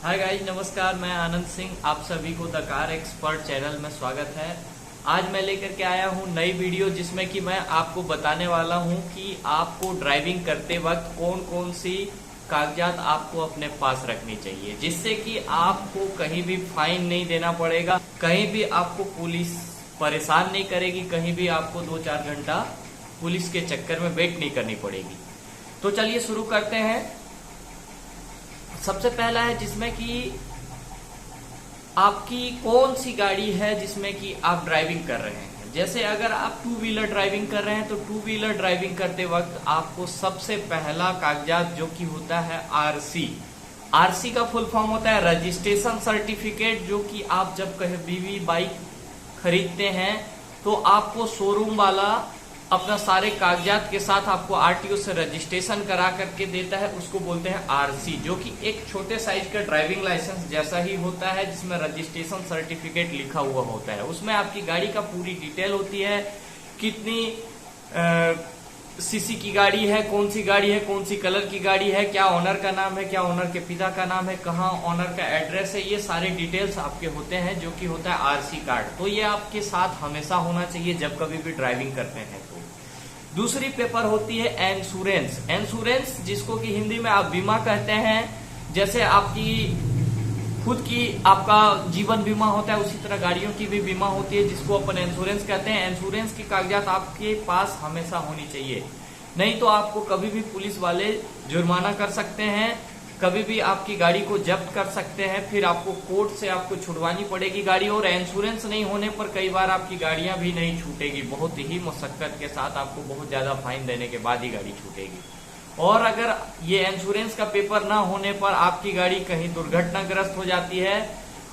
Hi guys, नमस्कार। मैं आनंद सिंह, आप सभी को द कार एक्सपर्ट चैनल में स्वागत है। आज मैं लेकर के आया हूं नई वीडियो जिसमें कि मैं आपको बताने वाला हूं कि आपको ड्राइविंग करते वक्त कौन कौन सी कागजात आपको अपने पास रखनी चाहिए, जिससे कि आपको कहीं भी फाइन नहीं देना पड़ेगा, कहीं भी आपको पुलिस परेशान नहीं करेगी, कहीं भी आपको 2-4 घंटा पुलिस के चक्कर में वेट नहीं करनी पड़ेगी। तो चलिए शुरू करते हैं। सबसे पहला है जिसमें कि आपकी कौन सी गाड़ी है जिसमें कि आप ड्राइविंग कर रहे हैं। जैसे अगर आप 2 व्हीलर ड्राइविंग कर रहे हैं तो 2 व्हीलर ड्राइविंग करते वक्त आपको सबसे पहला कागजात जो कि होता है आरसी। आरसी का फुल फॉर्म होता है रजिस्ट्रेशन सर्टिफिकेट, जो कि आप जब कभी भी बाइक खरीदते हैं तो आपको शोरूम वाला अपना सारे कागजात के साथ आपको आरटीओ से रजिस्ट्रेशन करा करके देता है, उसको बोलते हैं आरसी, जो कि एक छोटे साइज का ड्राइविंग लाइसेंस जैसा ही होता है जिसमें रजिस्ट्रेशन सर्टिफिकेट लिखा हुआ होता है। उसमें आपकी गाड़ी का पूरी डिटेल होती है, कितनी सीसी की गाड़ी है, कौन सी गाड़ी है, कौन सी कलर की गाड़ी है, क्या ओनर का नाम है, क्या ओनर के पिता का नाम है, कहाँ ओनर का एड्रेस है, ये सारे डिटेल्स आपके होते हैं, जो कि होता है आरसी कार्ड। तो ये आपके साथ हमेशा होना चाहिए जब कभी भी ड्राइविंग करते हैं। तो दूसरी पेपर होती है इंश्योरेंस। इंश्योरेंस जिसको कि हिंदी में आप बीमा कहते हैं। जैसे आपकी खुद की आपका जीवन बीमा होता है, उसी तरह गाड़ियों की भी बीमा होती है जिसको अपन इंश्योरेंस कहते हैं। इंश्योरेंस की कागजात आपके पास हमेशा होनी चाहिए, नहीं तो आपको कभी भी पुलिस वाले जुर्माना कर सकते हैं, कभी भी आपकी गाड़ी को जब्त कर सकते हैं, फिर आपको कोर्ट से आपको छुड़वानी पड़ेगी गाड़ी। और इंश्योरेंस नहीं होने पर कई बार आपकी गाड़ियां भी नहीं छूटेगी, बहुत ही मशक्कत के साथ आपको बहुत ज्यादा फाइन देने के बाद ही गाड़ी छूटेगी। और अगर ये इंश्योरेंस का पेपर ना होने पर आपकी गाड़ी कहीं दुर्घटनाग्रस्त हो जाती है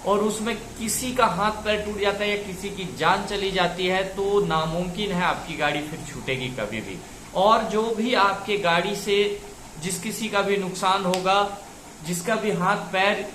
और उसमें किसी का हाथ पैर टूट जाता है या किसी की जान चली जाती है, तो नामुमकिन है आपकी गाड़ी फिर छूटेगी कभी भी। और जो भी आपके गाड़ी से जिस किसी का भी नुकसान होगा, जिसका भी हाथ पैर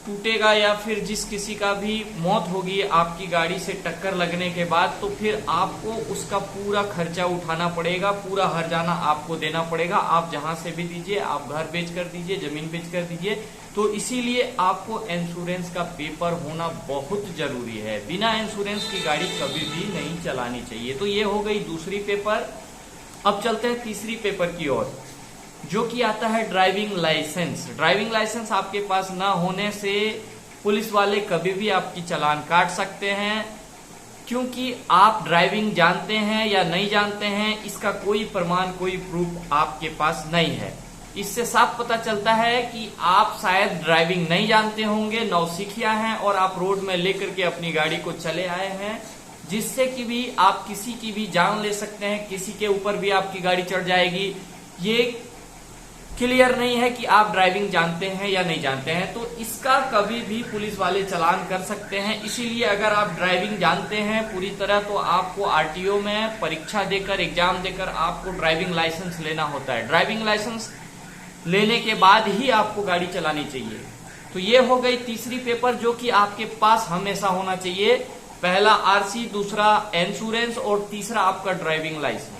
टूटेगा या फिर जिस किसी का भी मौत होगी आपकी गाड़ी से टक्कर लगने के बाद, तो फिर आपको उसका पूरा खर्चा उठाना पड़ेगा, पूरा हर्जाना आपको देना पड़ेगा। आप जहां से भी दीजिए, आप घर बेच कर दीजिए, जमीन बेच कर दीजिए। तो इसीलिए आपको इंश्योरेंस का पेपर होना बहुत जरूरी है। बिना इंश्योरेंस की गाड़ी कभी भी नहीं चलानी चाहिए। तो ये हो गई दूसरी पेपर। अब चलते हैं तीसरी पेपर की ओर, जो कि आता है ड्राइविंग लाइसेंस। ड्राइविंग लाइसेंस आपके पास ना होने से पुलिस वाले कभी भी आपकी चालान काट सकते हैं, क्योंकि आप ड्राइविंग जानते हैं या नहीं जानते हैं इसका कोई प्रमाण, कोई प्रूफ आपके पास नहीं है। इससे साफ पता चलता है कि आप शायद ड्राइविंग नहीं जानते होंगे, नौसिखिया हैं और आप रोड में लेकर के अपनी गाड़ी को चले आए हैं, जिससे कि भी आप किसी की भी जान ले सकते हैं, किसी के ऊपर भी आपकी गाड़ी चढ़ जाएगी। ये क्लियर नहीं है कि आप ड्राइविंग जानते हैं या नहीं जानते हैं, तो इसका कभी भी पुलिस वाले चालान कर सकते हैं। इसीलिए अगर आप ड्राइविंग जानते हैं पूरी तरह, तो आपको आरटीओ में परीक्षा देकर, एग्जाम देकर आपको ड्राइविंग लाइसेंस लेना होता है। ड्राइविंग लाइसेंस लेने के बाद ही आपको गाड़ी चलानी चाहिए। तो ये हो गई तीसरी पेपर जो कि आपके पास हमेशा होना चाहिए। पहला आरसी, दूसरा इंश्योरेंस और तीसरा आपका ड्राइविंग लाइसेंस।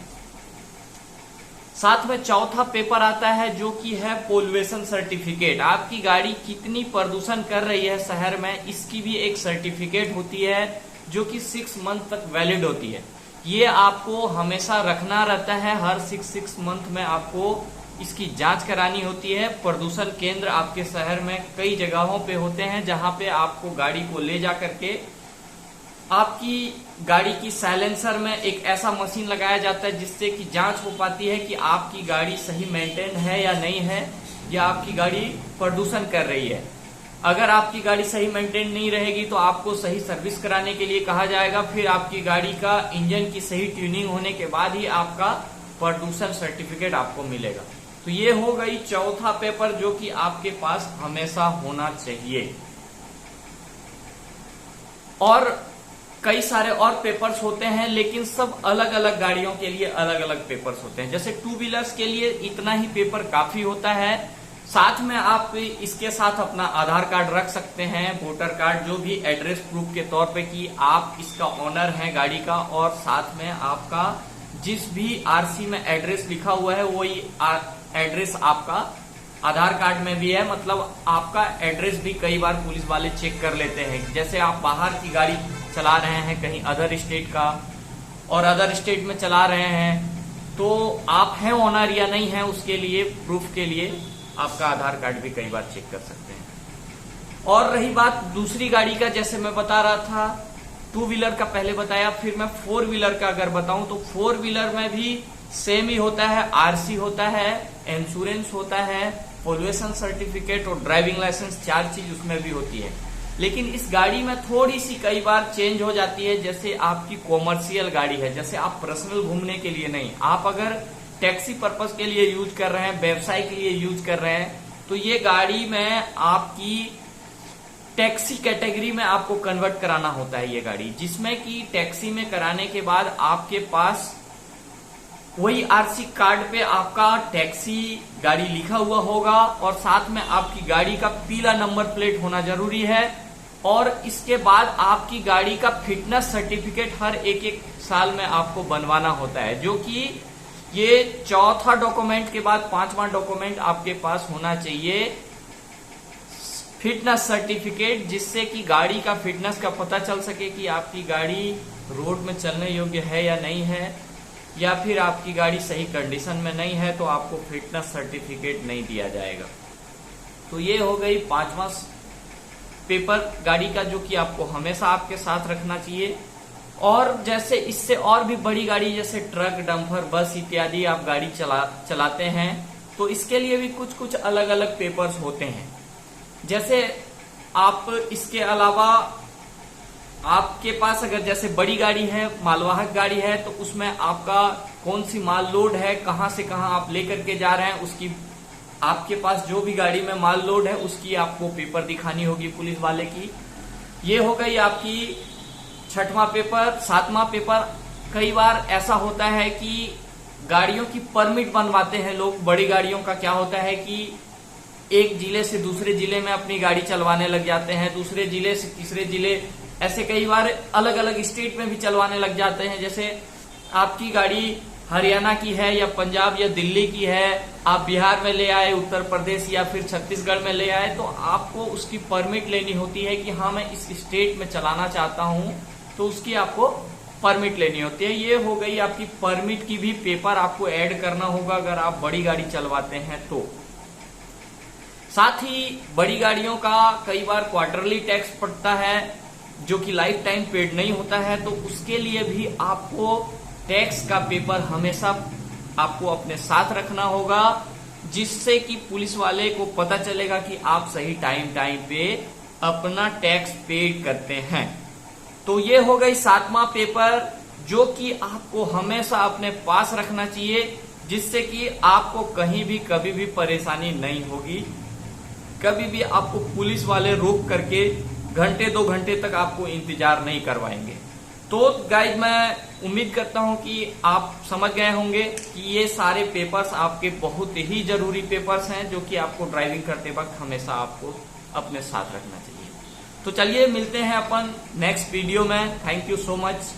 साथ में चौथा पेपर आता है जो कि है पोल्यूशन सर्टिफिकेट। आपकी गाड़ी कितनी प्रदूषण कर रही है शहर में, इसकी भी एक सर्टिफिकेट होती है जो कि 6 मंथ तक वैलिड होती है। ये आपको हमेशा रखना रहता है, हर 6 मंथ में आपको इसकी जांच करानी होती है। प्रदूषण केंद्र आपके शहर में कई जगहों पे होते हैं, जहां पे आपको गाड़ी को ले जा करके आपकी गाड़ी की साइलेंसर में एक ऐसा मशीन लगाया जाता है जिससे कि जांच हो पाती है कि आपकी गाड़ी सही मेंटेन है या नहीं है, या आपकी गाड़ी प्रदूषण कर रही है। अगर आपकी गाड़ी सही मेंटेन नहीं रहेगी तो आपको सही सर्विस कराने के लिए कहा जाएगा, फिर आपकी गाड़ी का इंजन की सही ट्यूनिंग होने के बाद ही आपका प्रदूषण सर्टिफिकेट आपको मिलेगा। तो ये हो गई चौथा पेपर जो कि आपके पास हमेशा होना चाहिए। और कई सारे और पेपर्स होते हैं, लेकिन सब अलग अलग गाड़ियों के लिए अलग अलग पेपर्स होते हैं। जैसे 2 व्हीलर्स के लिए इतना ही पेपर काफी होता है। साथ में आप इसके साथ अपना आधार कार्ड रख सकते हैं, वोटर कार्ड, जो भी एड्रेस प्रूफ के तौर पे कि आप इसका ओनर हैं गाड़ी का, और साथ में आपका जिस भी आरसी में एड्रेस लिखा हुआ है वही एड्रेस आपका आधार कार्ड में भी है, मतलब आपका एड्रेस भी कई बार पुलिस वाले चेक कर लेते हैं। जैसे आप बाहर की गाड़ी चला रहे हैं कहीं अदर स्टेट का, और अदर स्टेट में चला रहे हैं, तो आप हैं ओनर या नहीं है, उसके लिए प्रूफ के लिए आपका आधार कार्ड भी कई बार चेक कर सकते हैं। और रही बात दूसरी गाड़ी का, जैसे मैं बता रहा था 2 व्हीलर का पहले बताया, फिर मैं 4 व्हीलर का अगर बताऊं तो 4 व्हीलर में भी सेम ही होता है, आरसी होता है, इंश्योरेंस होता है, पोल्यूशन सर्टिफिकेट और ड्राइविंग लाइसेंस, 4 चीज उसमें भी होती है। लेकिन इस गाड़ी में थोड़ी सी कई बार चेंज हो जाती है। जैसे आपकी कॉमर्शियल गाड़ी है, जैसे आप पर्सनल घूमने के लिए नहीं, आप अगर टैक्सी पर्पस के लिए यूज कर रहे हैं, व्यवसाय के लिए यूज कर रहे हैं, तो ये गाड़ी में आपकी टैक्सी कैटेगरी में आपको कन्वर्ट कराना होता है ये गाड़ी, जिसमें कि टैक्सी में कराने के बाद आपके पास वही आरसी कार्ड पे आपका टैक्सी गाड़ी लिखा हुआ होगा, और साथ में आपकी गाड़ी का पीला नंबर प्लेट होना जरूरी है। और इसके बाद आपकी गाड़ी का फिटनेस सर्टिफिकेट हर एक साल में आपको बनवाना होता है, जो कि ये चौथा डॉक्यूमेंट के बाद 5वां डॉक्यूमेंट आपके पास होना चाहिए, फिटनेस सर्टिफिकेट, जिससे कि गाड़ी का फिटनेस का पता चल सके कि आपकी गाड़ी रोड में चलने योग्य है या नहीं है, या फिर आपकी गाड़ी सही कंडीशन में नहीं है तो आपको फिटनेस सर्टिफिकेट नहीं दिया जाएगा। तो ये हो गई 5वां पेपर गाड़ी का, जो कि आपको हमेशा आपके साथ रखना चाहिए। और जैसे इससे और भी बड़ी गाड़ी जैसे ट्रक, डंपर, बस इत्यादि आप गाड़ी चलाते हैं, तो इसके लिए भी कुछ कुछ अलग अलग पेपर्स होते हैं। जैसे आप इसके अलावा आपके पास अगर जैसे बड़ी गाड़ी है, मालवाहक गाड़ी है, तो उसमें आपका कौन सी माल लोड है, कहां से कहां आप लेकर के जा रहे हैं, उसकी आपके पास जो भी गाड़ी में माल लोड है उसकी आपको पेपर दिखानी होगी पुलिस वाले की। ये हो गई आपकी 6वां पेपर। 7वां पेपर, कई बार ऐसा होता है कि गाड़ियों की परमिट बनवाते हैं लोग। बड़ी गाड़ियों का क्या होता है कि एक जिले से दूसरे जिले में अपनी गाड़ी चलवाने लग जाते हैं, दूसरे जिले से तीसरे जिले, ऐसे कई बार अलग अलग स्टेट में भी चलवाने लग जाते हैं। जैसे आपकी गाड़ी हरियाणा की है या पंजाब या दिल्ली की है, आप बिहार में ले आए, उत्तर प्रदेश या फिर छत्तीसगढ़ में ले आए, तो आपको उसकी परमिट लेनी होती है कि हाँ मैं इस स्टेट में चलाना चाहता हूँ, तो उसकी आपको परमिट लेनी होती है। ये हो गई आपकी परमिट की भी पेपर आपको ऐड करना होगा अगर आप बड़ी गाड़ी चलवाते हैं तो। साथ ही बड़ी गाड़ियों का कई बार क्वार्टरली टैक्स पड़ता है, जो कि लाइफ टाइम पेड नहीं होता है, तो उसके लिए भी आपको टैक्स का पेपर हमेशा आपको अपने साथ रखना होगा, जिससे कि पुलिस वाले को पता चलेगा कि आप सही टाइम पे अपना टैक्स पेड करते हैं। तो ये हो गई 7वां पेपर, जो कि आपको हमेशा अपने पास रखना चाहिए, जिससे कि आपको कहीं भी कभी भी परेशानी नहीं होगी। कभी भी आपको पुलिस वाले रोक करके घंटे 2 घंटे तक आपको इंतजार नहीं करवाएंगे। तो गाइज मैं उम्मीद करता हूं कि आप समझ गए होंगे कि ये सारे पेपर्स आपके बहुत ही जरूरी पेपर्स हैं, जो कि आपको ड्राइविंग करते वक्त हमेशा आपको अपने साथ रखना चाहिए। तो चलिए मिलते हैं अपन नेक्स्ट वीडियो में। Thank you so much.